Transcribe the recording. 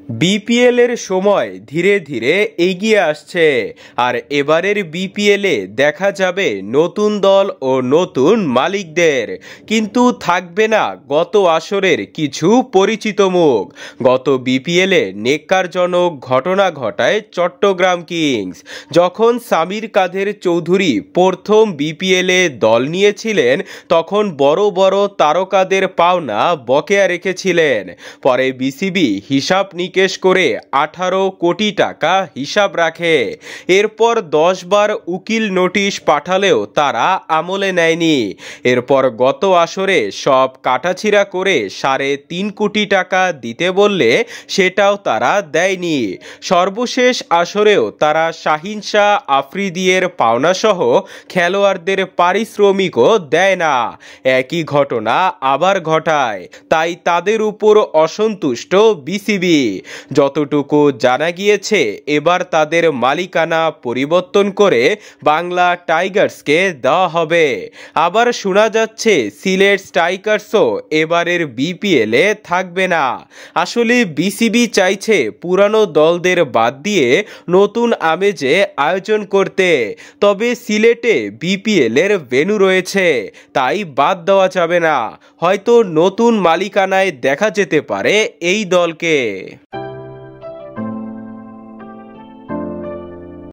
BPL এর সময় ধীরে ধীরে এগিয়ে আসছে আর এবারের বিপিএল এ দেখা যাবে নতুন দল ও নতুন মালিকদের, কিন্তু থাকবে না গত আসরের কিছু পরিচিত মুখ। গত বিপিএল এ নেক্কারজনক ঘটনা ঘটায় চট্টগ্রাম কিংস, যখন সামির কাদের চৌধুরী প্রথম বিপিএল এ দল নিয়েছিলেন তখন বড় বড় তারকাদের পাওনা বকেয়া রেখেছিলেন। পরে বিসিবি হিসাব নিকেশ করে 18 কোটি টাকা হিসাব রাখে। এরপর 10 বার উকিল নোটিশ পাঠালেও তারা আমলে নেয়নি। এরপর গত আসরে সব কাটাছিড়া করে 3.5 কোটি টাকা দিতে বললে সেটাও তারা দেয়নি। সর্বশেষ আসরেও তারা শাহিন শাহ আফ্রিদির পাওনাসহ খেলোয়াড়দের পারিশ্রমিকও দেয় না। একই ঘটনা আবার ঘটায়, তাই তাদের উপর অসন্তুষ্ট বিসিবি। যতটুকু জানা গিয়েছে এবার তাদের মালিকানা পরিবর্তন করে বাংলা টাইগার্সকে দেওয়া হবে। আবার শোনা যাচ্ছে সিলেট স্ট্রাইকার্সও এবারের বিপিএল এ থাকবে না। আসলে বিসিবি চাইছে পুরানো দলদের বাদ দিয়ে নতুন আমেজে আয়োজন করতে, তবে সিলেটে বিপিএল এর ভেন্যু রয়েছে, তাই বাদ দেওয়া যাবে না। হয়তো নতুন মালিকানায় দেখা যেতে পারে এই দলকে।